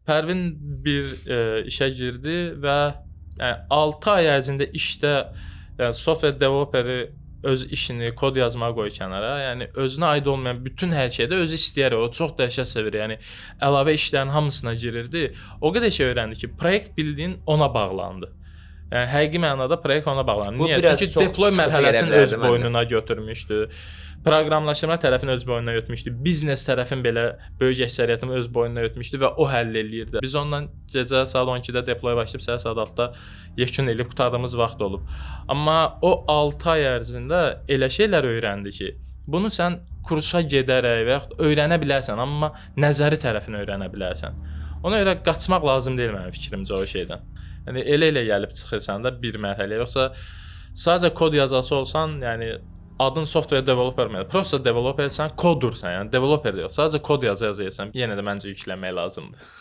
Pərvin bir işə girdi və yəni 6 ay ərzində işdə yəni software developeri öz işini, kod yazmağı qoy kənara. Yəni özünə aid olmayan bütün hər şeydə özü istəyər. O çox dəhşət sevir. Yəni əlavə işlərin hamısına girirdi. O qədər şey öyrəndi ki, proyekt bildiyin ona bağlandı. Yəni həqiqi mənada proyekt ona bağlandı. Niyə? Çünki deploy mərhələsini öz boynuna götürmüşdü. Proqramlaşdırma tərəfini öz boynuna götürmüşdü. Biznes tərəfin belə böyük əksəriyyətini öz boynuna götürmüşdü və o həll eləyirdi. Biz onunla gecə saat 12-də deploy başlayıb səhər saat 6-da yekun elib qurtardığımız vaxt olub. Amma o 6 ay ərzində elə şeylər öyrəndi ki, bunu sən kursa gedərək və yaxud öyrənə bilərsən, amma nəzəri tərəfini öyrənə bilərsən. Ona görə qaçmaq lazım deyil mənim fikrimcə o şeydən. Yəni elə gəlib çıxırsan da bir mərhələ, yoxsa sadəcə kod yazası olsan, yəni adın software developer mi? Prosta developersən, kodursan, yəni developer deyil. Sadəcə kod yazırsan, yenə də məncə yükləmək lazımdır.